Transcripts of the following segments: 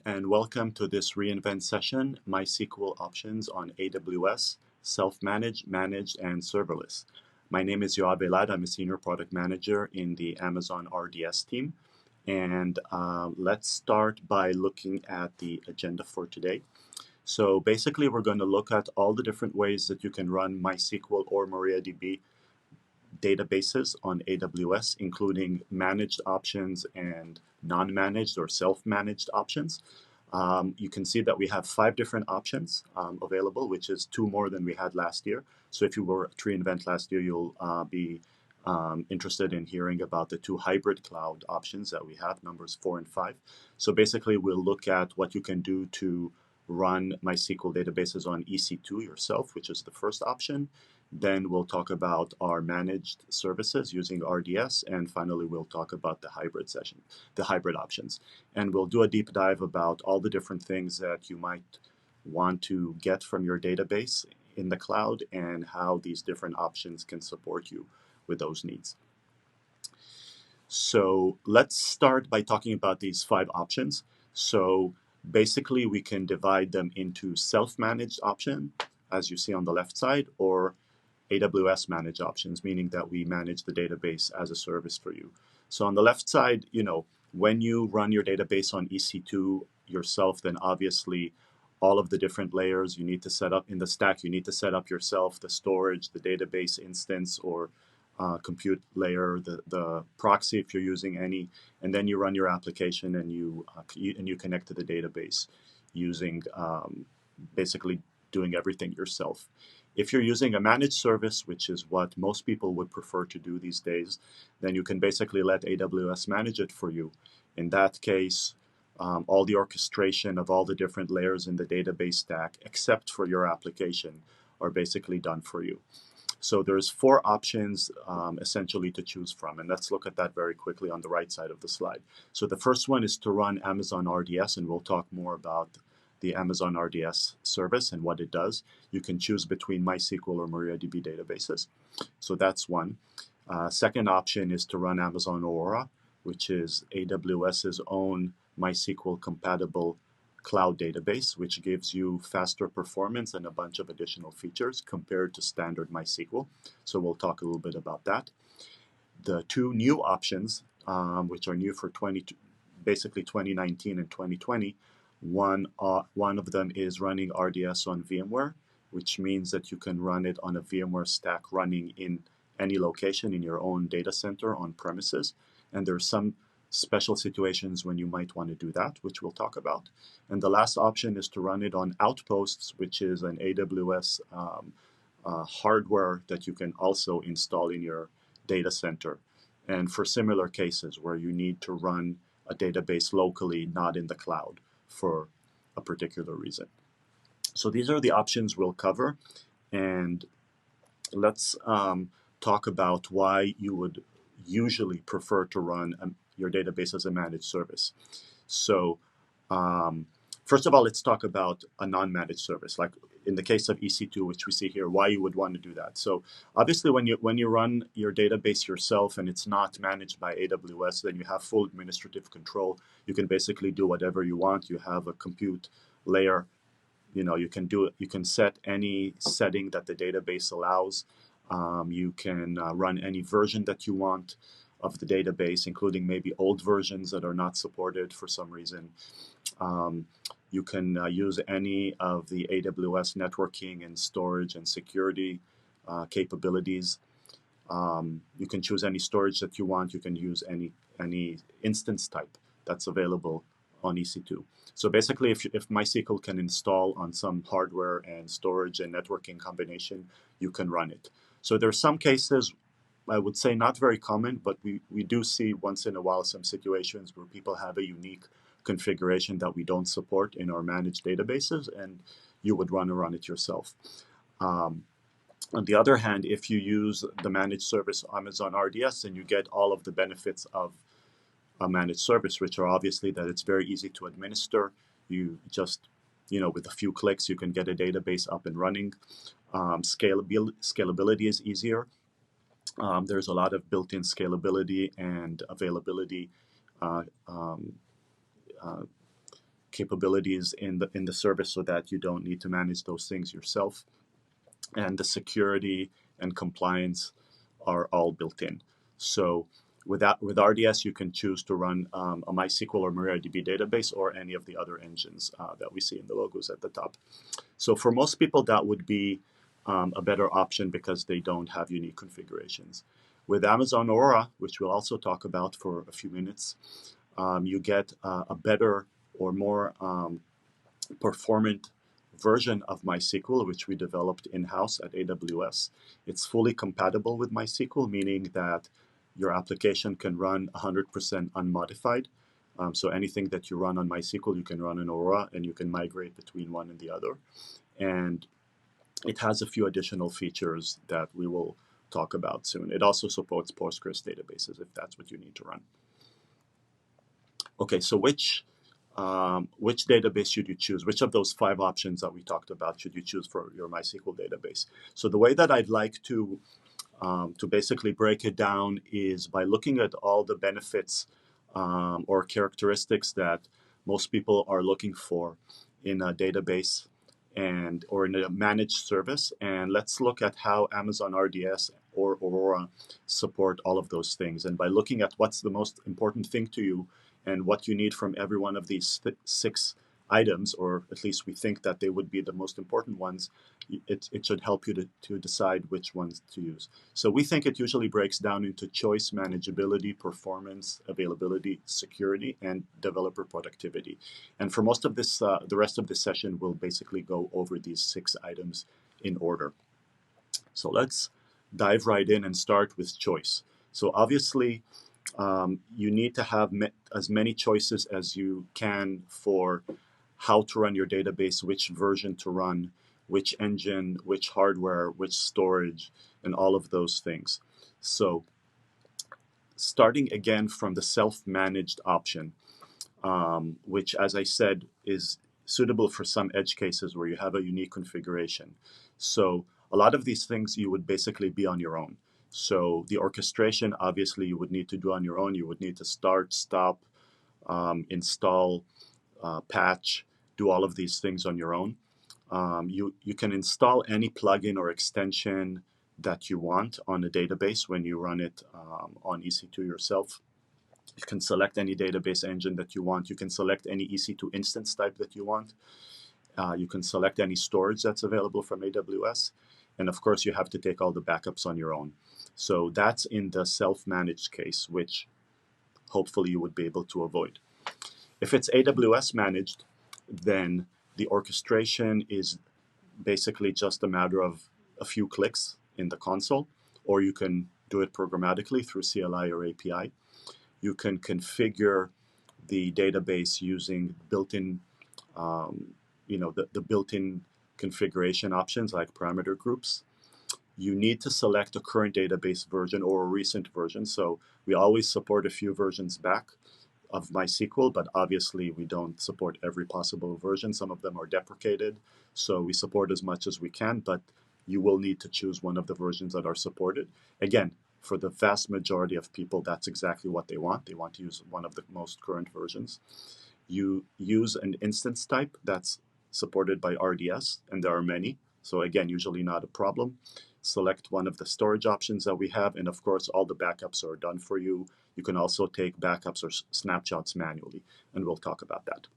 and welcome to this reInvent session, MySQL options on AWS, Self-Managed, Managed, and Serverless. My name is Yoav Elad. I'm a Senior Product Manager in the Amazon RDS team. And let's start by looking at the agenda for today. So basically, we're going to look at all the different ways that you can run MySQL or MariaDB databases on AWS, including managed options and non-managed or self-managed options. You can see that we have 5 different options available, which is 2 more than we had last year. So if you were at reInvent last year, you'll be interested in hearing about the 2 hybrid cloud options that we have, numbers 4 and 5. So basically, we'll look at what you can do to run MySQL databases on EC2 yourself, which is the first option. Then we'll talk about our managed services using RDS, and finally we'll talk about the hybrid options. And we'll do a deep dive about all the different things that you might want to get from your database in the cloud and how these different options can support you with those needs. So let's start by talking about these 5 options. So basically we can divide them into self-managed option, as you see on the left side, or AWS managed options, meaning that we manage the database as a service for you. So on the left side, when you run your database on EC2 yourself, then obviously all of the different layers you need to set up in the stack, you need to set up yourself, the storage, the database instance, or compute layer, the proxy if you're using any, and then you run your application and you connect to the database using basically doing everything yourself. If you're using a managed service, which is what most people would prefer to do these days, then you can basically let AWS manage it for you. In that case, all the orchestration of all the different layers in the database stack, except for your application, are basically done for you. So there's 4 options essentially to choose from, and let's look at that very quickly on the right side of the slide. So the first one is to run Amazon RDS, and we'll talk more about the Amazon RDS service and what it does. You can choose between MySQL or MariaDB databases. So that's one. Second option is to run Amazon Aurora, which is AWS's own MySQL compatible cloud database, which gives you faster performance and a bunch of additional features compared to standard MySQL. So we'll talk a little bit about that. The 2 new options, which are new for basically 2019 and 2020, one of them is running RDS on VMware, which means that you can run it on a VMware stack running in any location in your own data center on premises. And there are some special situations when you might want to do that, which we'll talk about. And the last option is to run it on Outposts, which is an AWS hardware that you can also install in your data center. And for similar cases where you need to run a database locally, not in the cloud, for a particular reason. So these are the options we'll cover, and let's talk about why you would usually prefer to run your database as a managed service. So first of all, let's talk about a non-managed service, like in the case of EC2, which we see here, why you would want to do that. So obviously when you run your database yourself and it's not managed by AWS, then you have full administrative control. You can basically do whatever you want. You have a compute layer. You can set any setting that the database allows. You can run any version that you want of the database, including maybe old versions that are not supported for some reason. You can use any of the AWS networking and storage and security capabilities. You can choose any storage that you want. You can use any instance type that's available on EC2. So basically, if MySQL can install on some hardware and storage and networking combination, you can run it. So there are some cases, I would say not very common, but we do see once in a while some situations where people have a unique configuration that we don't support in our managed databases, and you would want to run it yourself. On the other hand, if you use the managed service Amazon RDS, then you get all of the benefits of a managed service, which are obviously that it's very easy to administer. You just, with a few clicks, you can get a database up and running. Scalability is easier. There's a lot of built-in scalability and availability capabilities in the service so that you don't need to manage those things yourself. And the security and compliance are all built in. So with RDS, you can choose to run a MySQL or MariaDB database or any of the other engines that we see in the logos at the top. So for most people, that would be a better option because they don't have unique configurations. With Amazon Aurora, which we'll also talk about for a few minutes, you get a better or more performant version of MySQL, which we developed in-house at AWS. It's fully compatible with MySQL, meaning that your application can run 100% unmodified. So anything that you run on MySQL, you can run in Aurora, and you can migrate between one and the other. And it has a few additional features that we will talk about soon. It also supports Postgres databases if that's what you need to run. Okay, so which database should you choose? Which of those 5 options that we talked about should you choose for your MySQL database? So the way that I'd like to basically break it down is by looking at all the benefits or characteristics that most people are looking for in a database or in a managed service. And let's look at how Amazon RDS or Aurora support all of those things. And by looking at what's the most important thing to you and what you need from every one of these 6 items, or at least we think that they would be the most important ones, it should help you to decide which ones to use. So we think it usually breaks down into choice, manageability, performance, availability, security, and developer productivity. And for most of this, the rest of the session, we'll basically go over these 6 items in order. So let's dive right in and start with choice. So obviously, you need to have as many choices as you can for how to run your database, which version to run, which engine, which hardware, which storage, and all of those things. So starting again from the self-managed option, which, as I said, is suitable for some edge cases where you have a unique configuration. So a lot of these things you would basically be on your own. So the orchestration, obviously, you would need to do on your own. You would need to start, stop, install, patch, do all of these things on your own. You can install any plugin or extension that you want on a database when you run it on EC2 yourself. You can select any database engine that you want. You can select any EC2 instance type that you want. You can select any storage that's available from AWS. And of course, you have to take all the backups on your own. So that's in the self-managed case, which hopefully you would be able to avoid. If it's AWS managed, then the orchestration is basically just a matter of a few clicks in the console, or you can do it programmatically through CLI or API. You can configure the database using built-in, the built-in configuration options like parameter groups. You need to select a current database version or a recent version. So we always support a few versions back of MySQL, but obviously we don't support every possible version. Some of them are deprecated, so we support as much as we can, but you will need to choose one of the versions that are supported. Again, for the vast majority of people, that's exactly what they want. They want to use one of the most current versions. You use an instance type that's supported by RDS, and there are many. So again, usually not a problem. Select one of the storage options that we have, and of course, all the backups are done for you. You can also take backups or snapshots manually, and we'll talk about that.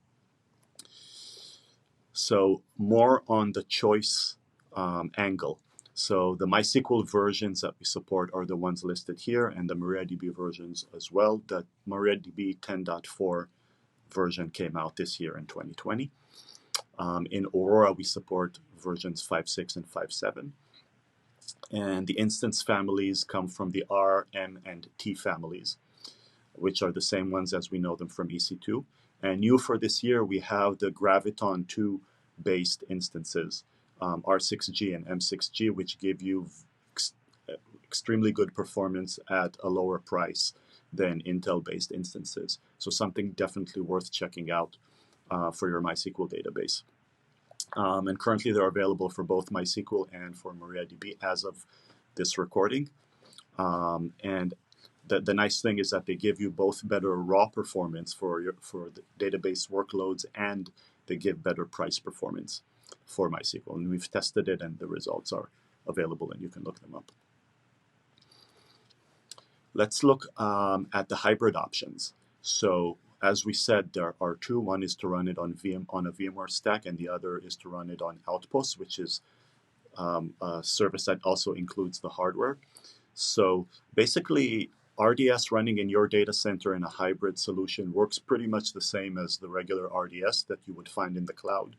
So more on the choice angle. So the MySQL versions that we support are the ones listed here, and the MariaDB versions as well. The MariaDB 10.4 version came out this year in 2020. In Aurora, we support versions 5.6 and 5.7. And the instance families come from the R, M, and T families, which are the same ones as we know them from EC2. And new for this year, we have the Graviton 2 based instances, R6G and M6G, which give you extremely good performance at a lower price than Intel-based instances. So something definitely worth checking out for your MySQL database. And currently they're available for both MySQL and for MariaDB as of this recording. And the nice thing is that they give you both better raw performance for the database workloads, and they give better price performance for MySQL. And we've tested it, and the results are available, and you can look them up. Let's look at the hybrid options. So as we said, there are two. One is to run it on a VMware stack, and the other is to run it on Outpost, which is a service that also includes the hardware. So basically, RDS running in your data center in a hybrid solution works pretty much the same as the regular RDS that you would find in the cloud.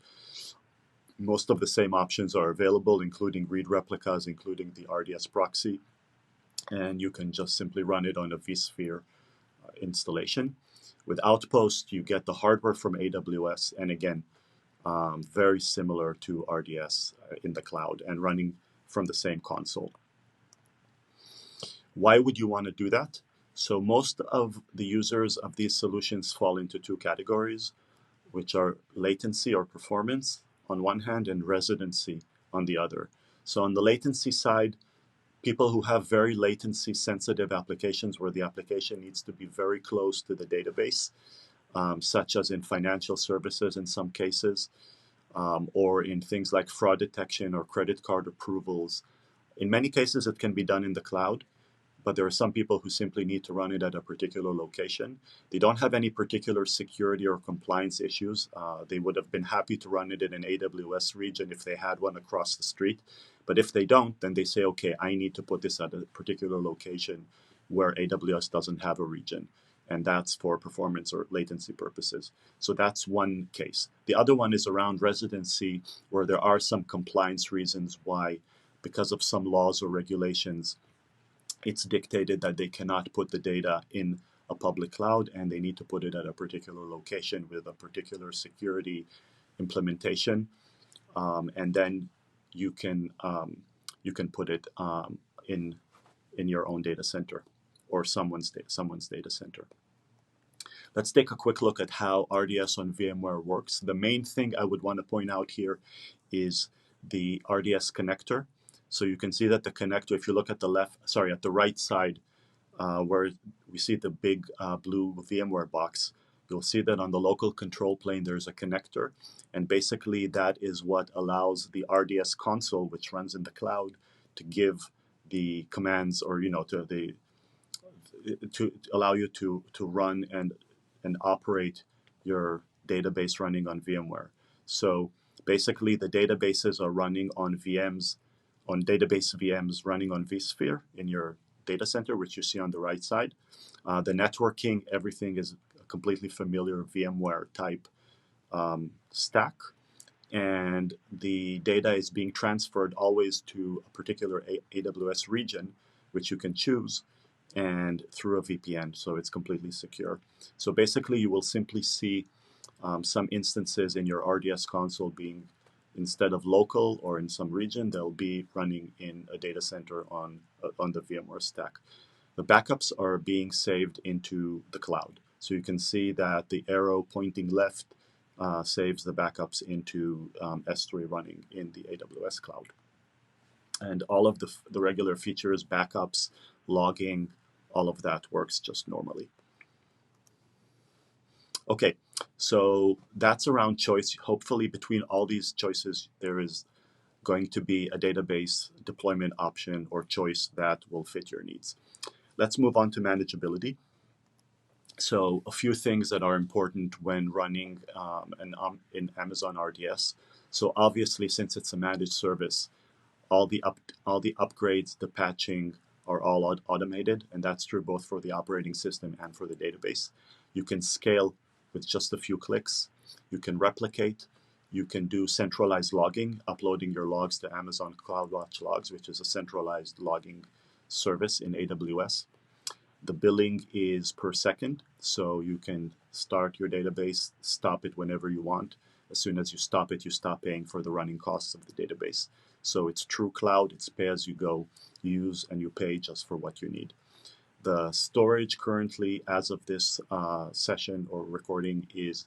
Most of the same options are available, including read replicas, including the RDS Proxy, and you can just simply run it on a vSphere installation. With Outpost, you get the hardware from AWS, and again, very similar to RDS in the cloud and running from the same console. Why would you want to do that? So most of the users of these solutions fall into two categories, which are latency or performance on one hand and residency on the other. So on the latency side, people who have very latency sensitive applications where the application needs to be very close to the database, such as in financial services in some cases, or in things like fraud detection or credit card approvals. In many cases, it can be done in the cloud, but there are some people who simply need to run it at a particular location. They don't have any particular security or compliance issues. They would have been happy to run it in an AWS region if they had one across the street. But if they don't, then they say, okay, I need to put this at a particular location where AWS doesn't have a region. And that's for performance or latency purposes. So that's one case. The other one is around residency, where there are some compliance reasons why, because of some laws or regulations, it's dictated that they cannot put the data in a public cloud, and they need to put it at a particular location with a particular security implementation, and then you can put it in your own data center or someone's data center. Let's take a quick look at how RDS on VMware works. The main thing I would want to point out here is the RDS connector. So you can see that the connector, if you look at the right side, where we see the big blue VMware box, you'll see that on the local control plane, there's a connector. And basically that is what allows the RDS console, which runs in the cloud, to give the commands, or, to allow you to run and operate your database running on VMware. So basically the databases are running on VMs, on database VMs running on vSphere in your data center, which you see on the right side. The networking, everything is a completely familiar VMware type stack. And the data is being transferred always to a particular AWS region, which you can choose, and through a VPN, so it's completely secure. So basically, you will simply see some instances in your RDS console being, instead of local or in some region, they'll be running in a data center on the VMware stack. The backups are being saved into the cloud. So you can see that the arrow pointing left saves the backups into S3 running in the AWS cloud. And all of the regular features, backups, logging, all of that works just normally. Okay, so that's around choice. Hopefully between all these choices, there is going to be a database deployment option or choice that will fit your needs. Let's move on to manageability. So a few things that are important when running in Amazon RDS. So obviously, since it's a managed service, all the upgrades, the patching are all automated, and that's true both for the operating system and for the database. You can scale with just a few clicks. You can replicate. You can do centralized logging, uploading your logs to Amazon CloudWatch Logs, which is a centralized logging service in AWS. The billing is per second, so you can start your database, stop it whenever you want. As soon as you stop it, you stop paying for the running costs of the database. So it's true cloud, it's pay as you go, you use and you pay just for what you need. The storage currently, as of this session or recording, is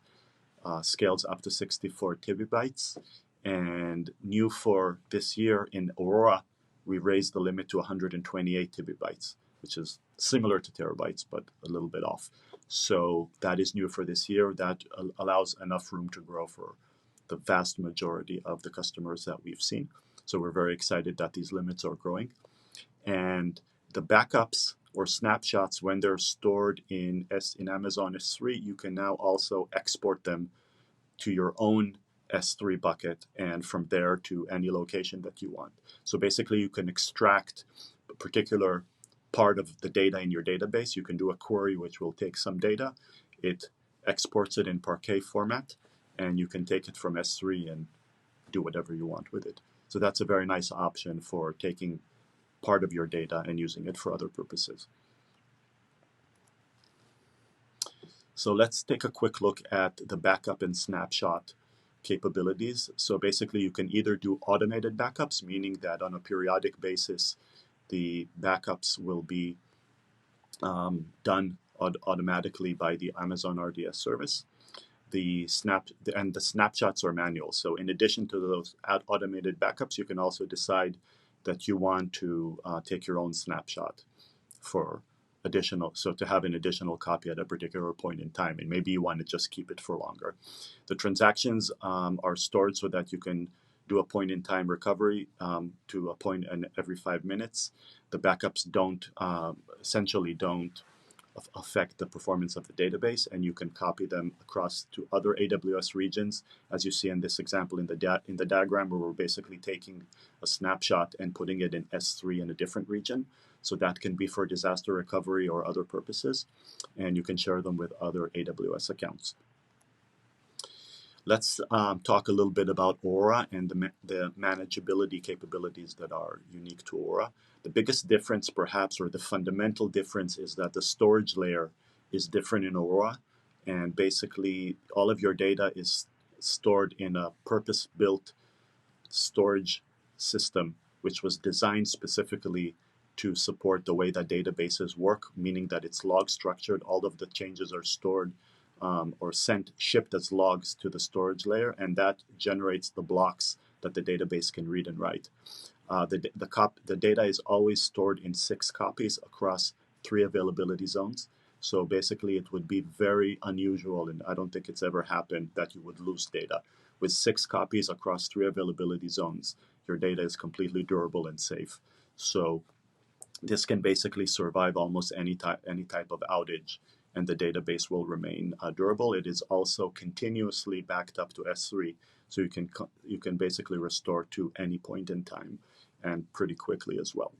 scales up to 64 TB. And new for this year in Aurora, we raised the limit to 128 TB. which is similar to terabytes, but a little bit off. So that is new for this year. That allows enough room to grow for the vast majority of the customers that we've seen. So we're very excited that these limits are growing. And the backups or snapshots, when they're stored in Amazon S3, you can now also export them to your own S3 bucket, and from there to any location that you want. So basically, you can extract a particular part of the data in your database. You can do a query which will take some data. It exports it in Parquet format, and you can take it from S3 and do whatever you want with it. So that's a very nice option for taking part of your data and using it for other purposes. So let's take a quick look at the backup and snapshot capabilities. So basically, you can either do automated backups, meaning that on a periodic basis, the backups will be done automatically by the Amazon RDS service. The snapshots are manual. So in addition to those automated backups, you can also decide that you want to take your own snapshot for additional, so to have an additional copy at a particular point in time, and maybe you want to just keep it for longer. The transactions are stored so that you can do a point in time recovery to a point in every 5 minutes. The backups essentially don't affect the performance of the database, and you can copy them across to other AWS regions, as you see in this example in the diagram, where we're basically taking a snapshot and putting it in S3 in a different region. So that can be for disaster recovery or other purposes, and you can share them with other AWS accounts. Let's talk a little bit about Aurora and the manageability capabilities that are unique to Aurora. The biggest difference, perhaps, or the fundamental difference, is that the storage layer is different in Aurora, and basically all of your data is stored in a purpose-built storage system, which was designed specifically to support the way that databases work, meaning that it's log structured. All of the changes are stored or shipped as logs to the storage layer, and that generates the blocks that the database can read and write. The data is always stored in 6 copies across 3 availability zones. So basically, it would be very unusual, and I don't think it's ever happened, that you would lose data. With 6 copies across 3 availability zones, your data is completely durable and safe. So this can basically survive almost any type of outage, and the database will remain durable. It is also continuously backed up to S3, so you can basically restore to any point in time, and pretty quickly as well.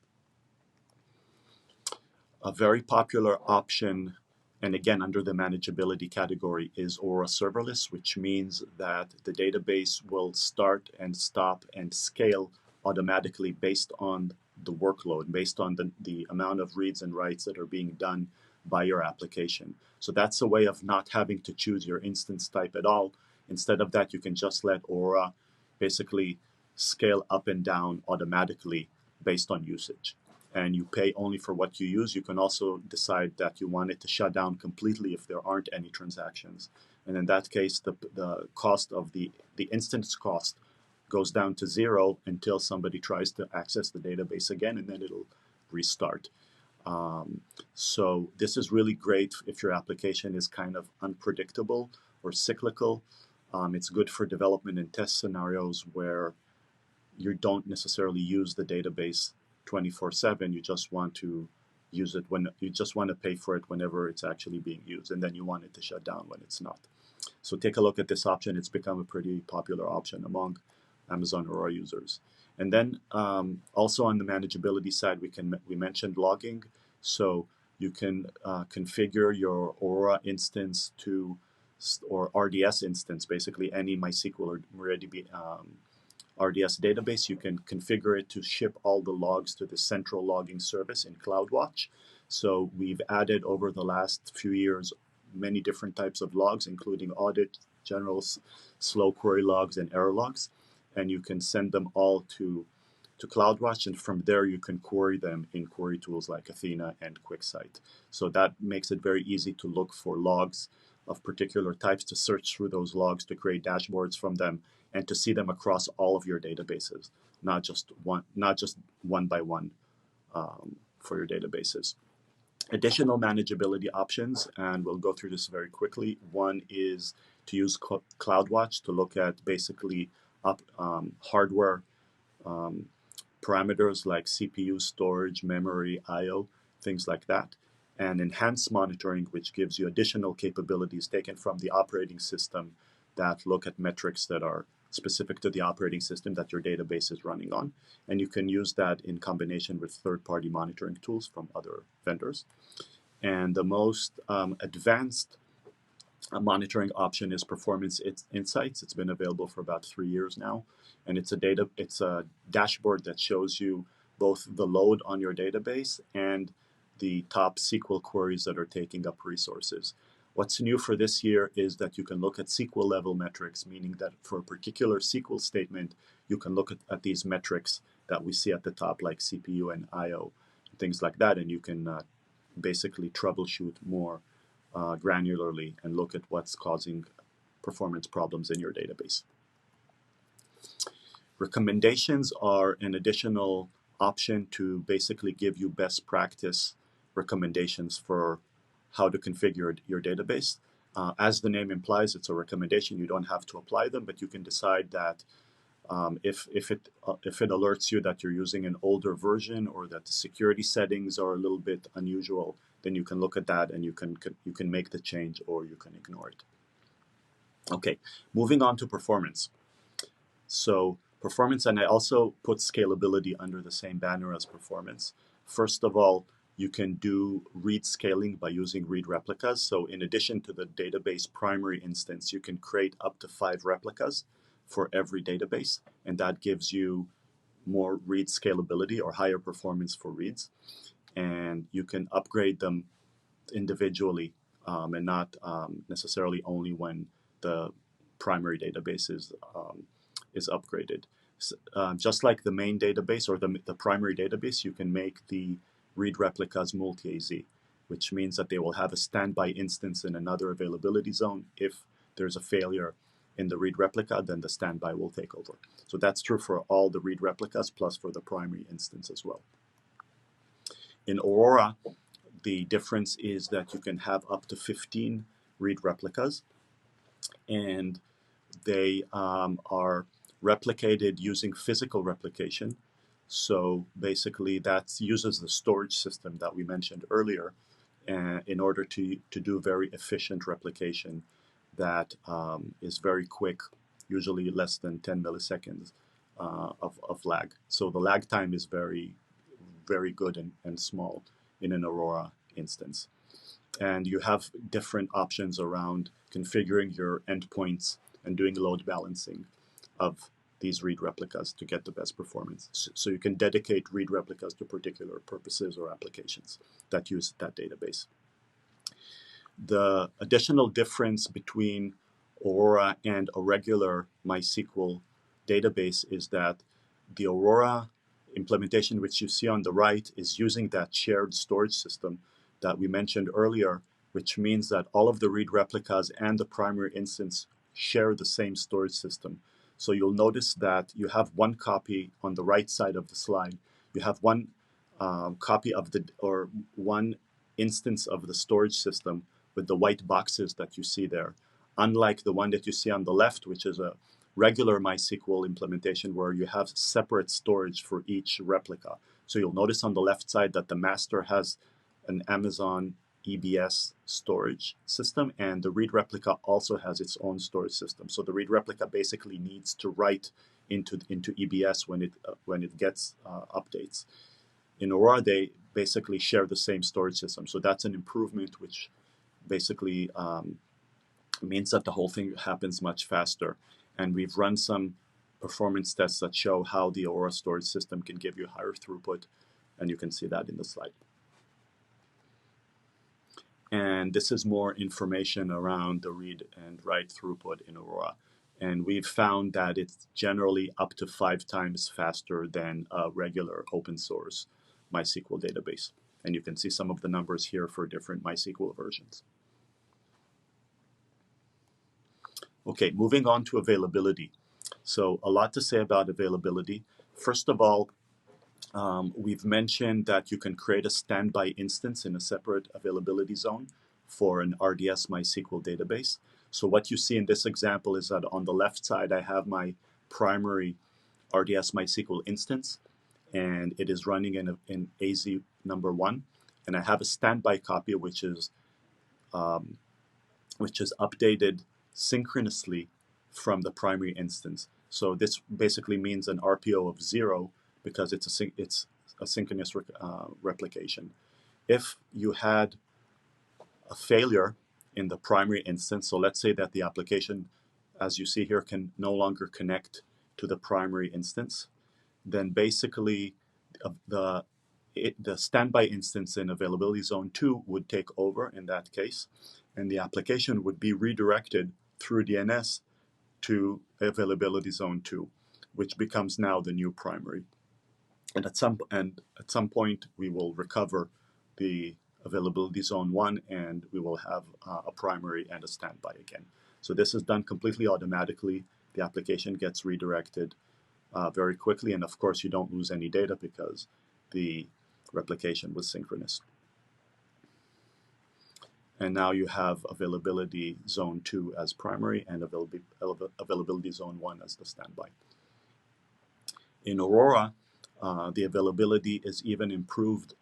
A very popular option, and again under the manageability category, is Aurora Serverless, which means that the database will start and stop and scale automatically based on the workload, based on the amount of reads and writes that are being done by your application. So that's a way of not having to choose your instance type at all. Instead of that, you can just let Aurora basically scale up and down automatically based on usage. And you pay only for what you use. You can also decide that you want it to shut down completely if there aren't any transactions. And in that case, the cost of the instance cost goes down to 0 until somebody tries to access the database again, and then it'll restart. So this is really great if your application is kind of unpredictable or cyclical. It's good for development and test scenarios where you don't necessarily use the database 24/7. You just want to use it when you just want to pay for it whenever it's actually being used, and then you want it to shut down when it's not. So take a look at this option. It's become a pretty popular option among Amazon Aurora users. And then also on the manageability side, we mentioned logging. So you can configure your Aurora instance to, or RDS instance, basically any MySQL or MariaDB RDS database. You can configure it to ship all the logs to the central logging service in CloudWatch. So we've added over the last few years many different types of logs, including audit, general, slow query logs, and error logs. And you can send them all to CloudWatch, and from there you can query them in query tools like Athena and QuickSight. So that makes it very easy to look for logs of particular types, to search through those logs, to create dashboards from them, and to see them across all of your databases, not just one by one for your databases. Additional manageability options, and we'll go through this very quickly. One is to use CloudWatch to look at basically hardware parameters like CPU, storage, memory, I/O, things like that. And enhanced monitoring, which gives you additional capabilities taken from the operating system that look at metrics that are specific to the operating system that your database is running on. And you can use that in combination with third-party monitoring tools from other vendors. And the most advanced monitoring option is Performance Insights. It's been available for about 3 years now, and it's a dashboard that shows you both the load on your database and the top SQL queries that are taking up resources. What's new for this year is that you can look at SQL level metrics, meaning that for a particular SQL statement, you can look at these metrics that we see at the top, like CPU and I/O, things like that, and you can basically troubleshoot more granularly and look at what's causing performance problems in your database. Recommendations are an additional option to basically give you best practice recommendations for how to configure your database. As the name implies, it's a recommendation. You don't have to apply them, but you can decide that if it alerts you that you're using an older version or that the security settings are a little bit unusual, then you can look at that and you can make the change or you can ignore it. Okay, moving on to performance. So performance, and I also put scalability under the same banner as performance. First of all, you can do read scaling by using read replicas. So in addition to the database primary instance, you can create up to 5 replicas for every database, and that gives you more read scalability or higher performance for reads. And you can upgrade them individually and not necessarily only when the primary database is upgraded. Just like the main database or the primary database, you can make the read replicas multi-AZ, which means that they will have a standby instance in another availability zone. If there's a failure in the read replica, then the standby will take over. So that's true for all the read replicas plus for the primary instance as well. In Aurora, the difference is that you can have up to 15 read replicas, and they are replicated using physical replication. So basically that uses the storage system that we mentioned earlier in order to do very efficient replication that is very quick, usually less than 10 milliseconds of lag. So the lag time is very, very good and small in an Aurora instance. And you have different options around configuring your endpoints and doing load balancing of these read replicas to get the best performance. So you can dedicate read replicas to particular purposes or applications that use that database. The additional difference between Aurora and a regular MySQL database is that the Aurora implementation, which you see on the right, is using that shared storage system that we mentioned earlier, which means that all of the read replicas and the primary instance share the same storage system. So you'll notice that you have one copy on the right side of the slide. You have one copy of one instance of the storage system with the white boxes that you see there, unlike the one that you see on the left, which is a regular MySQL implementation where you have separate storage for each replica. So you'll notice on the left side that the master has an Amazon EBS storage system, and the read replica also has its own storage system. So the read replica basically needs to write into EBS when it gets updates. In Aurora, they basically share the same storage system. So that's an improvement, which basically means that the whole thing happens much faster. And we've run some performance tests that show how the Aurora storage system can give you higher throughput, and you can see that in the slide. And this is more information around the read and write throughput in Aurora. And we've found that it's generally up to 5 times faster than a regular open source MySQL database. And you can see some of the numbers here for different MySQL versions. Okay, moving on to availability. So a lot to say about availability. First of all, We've mentioned that you can create a standby instance in a separate availability zone for an RDS MySQL database. So what you see in this example is that on the left side, I have my primary RDS MySQL instance, and it is running in AZ number 1. And I have a standby copy, which is updated synchronously from the primary instance. So this basically means an RPO of 0 because it's a synchronous replication. If you had a failure in the primary instance, so let's say that the application, as you see here, can no longer connect to the primary instance, then basically the standby instance in availability zone 2 would take over in that case, and the application would be redirected through DNS to availability zone 2, which becomes now the new primary. And at some point, we will recover the availability zone 1, and we will have a primary and a standby again. So this is done completely automatically. The application gets redirected very quickly, and of course, you don't lose any data because the replication was synchronous. And now you have availability zone 2 as primary and availability zone 1 as the standby. In Aurora, the availability is even improved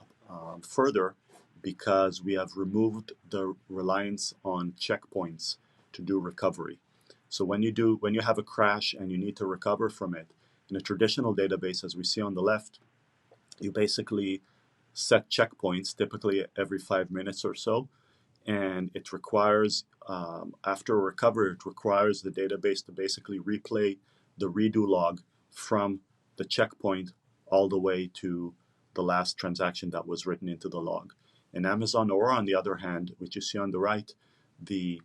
further because we have removed the reliance on checkpoints to do recovery. So when you have a crash and you need to recover from it, in a traditional database, as we see on the left, you basically set checkpoints, typically every 5 minutes or so, and it requires, after a recovery, it requires the database to basically replay the redo log from the checkpoint all the way to the last transaction that was written into the log. In Amazon Aurora, on the other hand, which you see on the right, the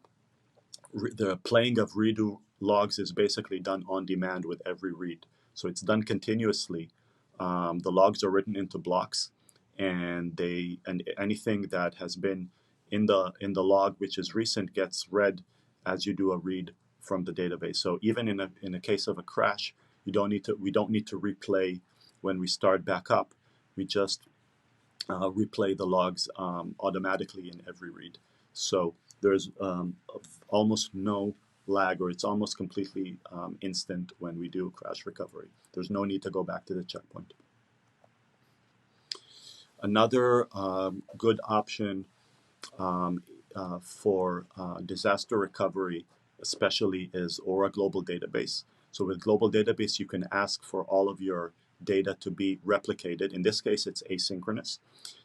playing of redo logs is basically done on demand with every read. So it's done continuously. The logs are written into blocks, and anything that has been in the log which is recent gets read as you do a read from the database. So even in a case of a crash, we don't need to replay when we start back up. We just replay the logs automatically in every read. So there's almost no lag, or it's almost completely instant when we do crash recovery. There's no need to go back to the checkpoint. Another good option for disaster recovery, especially, is Aurora Global Database. So with Global Database, you can ask for all of your data to be replicated. In this case, it's asynchronous.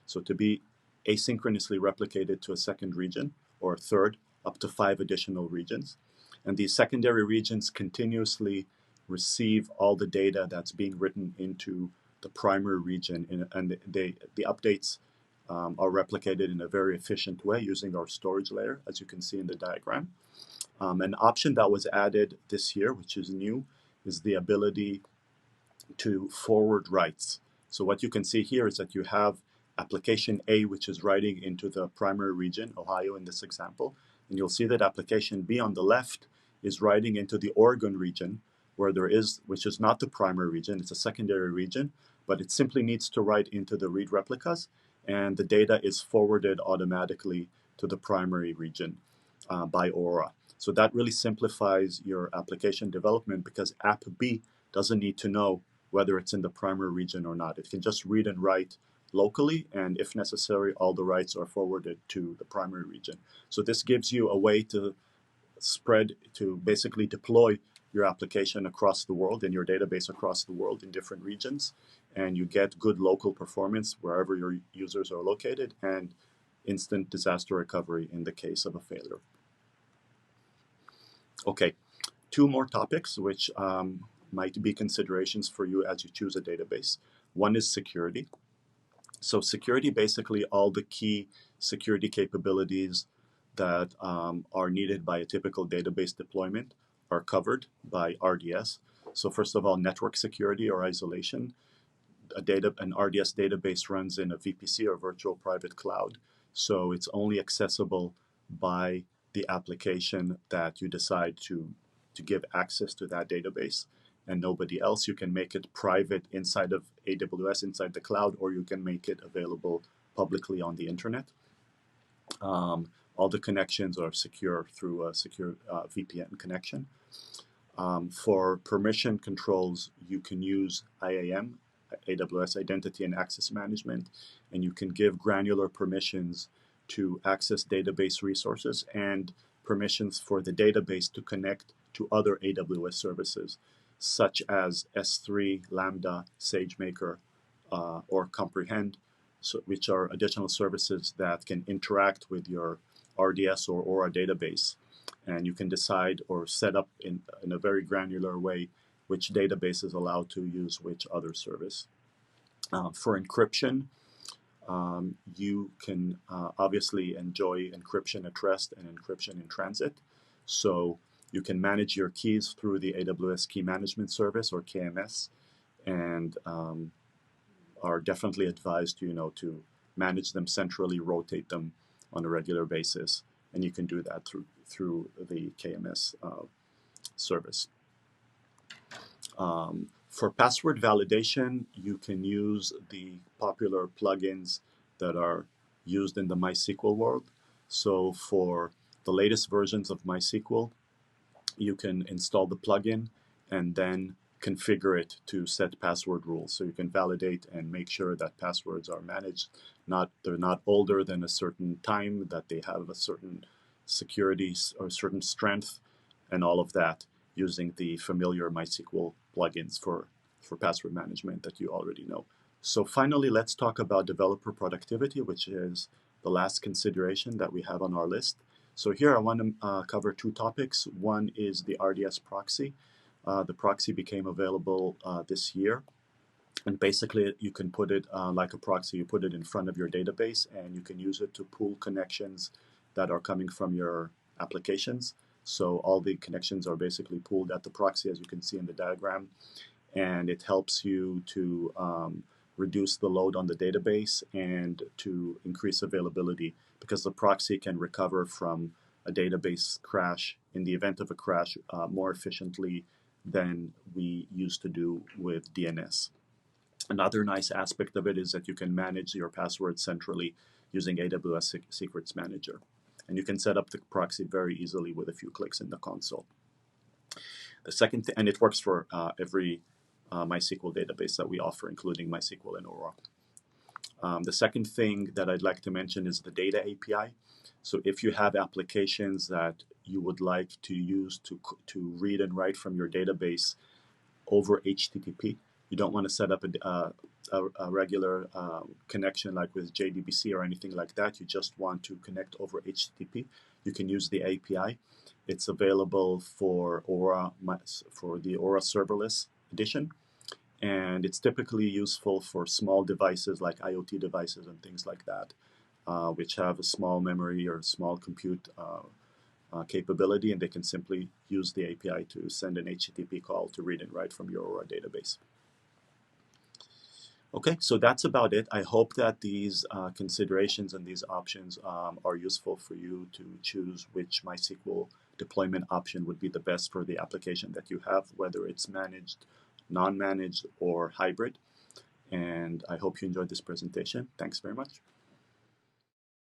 So to be asynchronously replicated to a second region or a third, up to 5 additional regions. And these secondary regions continuously receive all the data that's being written into the primary region, and the updates are replicated in a very efficient way using our storage layer, as you can see in the diagram. An option that was added this year, which is new, is the ability to forward writes. So what you can see here is that you have application A, which is writing into the primary region, Ohio in this example, and you'll see that application B on the left is writing into the Oregon region, which is not the primary region, it's a secondary region, but it simply needs to write into the read replicas, and the data is forwarded automatically to the primary region by Aurora. So that really simplifies your application development because app B doesn't need to know whether it's in the primary region or not. It can just read and write locally, and if necessary, all the writes are forwarded to the primary region. So this gives you a way to basically deploy your application across the world and your database across the world in different regions, and you get good local performance wherever your users are located and instant disaster recovery in the case of a failure. Okay, 2 more topics which might be considerations for you as you choose a database. One is security. So security, basically all the key security capabilities that are needed by a typical database deployment are covered by RDS. So first of all, network security or isolation. An RDS database runs in a VPC or virtual private cloud. So it's only accessible by the application that you decide to give access to that database. and nobody else. You can make it private inside of AWS, inside the cloud, or you can make it available publicly on the internet. All the connections are secure through a secure VPN connection. For permission controls, you can use IAM, AWS Identity and Access Management, and you can give granular permissions to access database resources and permissions for the database to connect to other AWS services, such as S3, Lambda, SageMaker, or Comprehend, which are additional services that can interact with your RDS or Aurora database. And you can decide or set up in a very granular way which database is allowed to use which other service. For encryption, you can obviously enjoy encryption at rest and encryption in transit. So you can manage your keys through the AWS Key Management Service, or KMS, and are definitely advised to manage them centrally, rotate them on a regular basis, and you can do that through the KMS service. For password validation, you can use the popular plugins that are used in the MySQL world. So for the latest versions of MySQL, you can install the plugin and then configure it to set password rules. So you can validate and make sure that passwords are managed. They're not older than a certain time, that they have a certain security or certain strength, and all of that using the familiar MySQL plugins for password management that you already know. So finally, let's talk about developer productivity, which is the last consideration that we have on our list. So here I want to cover two topics. One is the RDS Proxy. The proxy became available this year. And basically, you can put it like a proxy. You put it in front of your database, and you can use it to pool connections that are coming from your applications. So all the connections are basically pooled at the proxy, as you can see in the diagram. And it helps you to reduce the load on the database and to increase availability, because the proxy can recover from a database crash in the event of a crash more efficiently than we used to do with DNS. Another nice aspect of it is that you can manage your passwords centrally using AWS Secrets Manager. And you can set up the proxy very easily with a few clicks in the console. The second thing, and it works for every MySQL database that we offer, including MySQL and Aurora. The second thing that I'd like to mention is the data API. So if you have applications that you would like to use to read and write from your database over HTTP, you don't want to set up a regular connection like with JDBC or anything like that. You just want to connect over HTTP. You can use the API. It's available for Aurora, for the Aurora Serverless edition, and it's typically useful for small devices like IoT devices and things like that, which have a small memory or small compute capability, and they can simply use the API to send an HTTP call to read and write from your Aurora database. Okay, so that's about it. I hope that these considerations and these options are useful for you to choose which MySQL deployment option would be the best for the application that you have, whether it's managed, non-managed, or hybrid. And I hope you enjoyed this presentation. Thanks very much.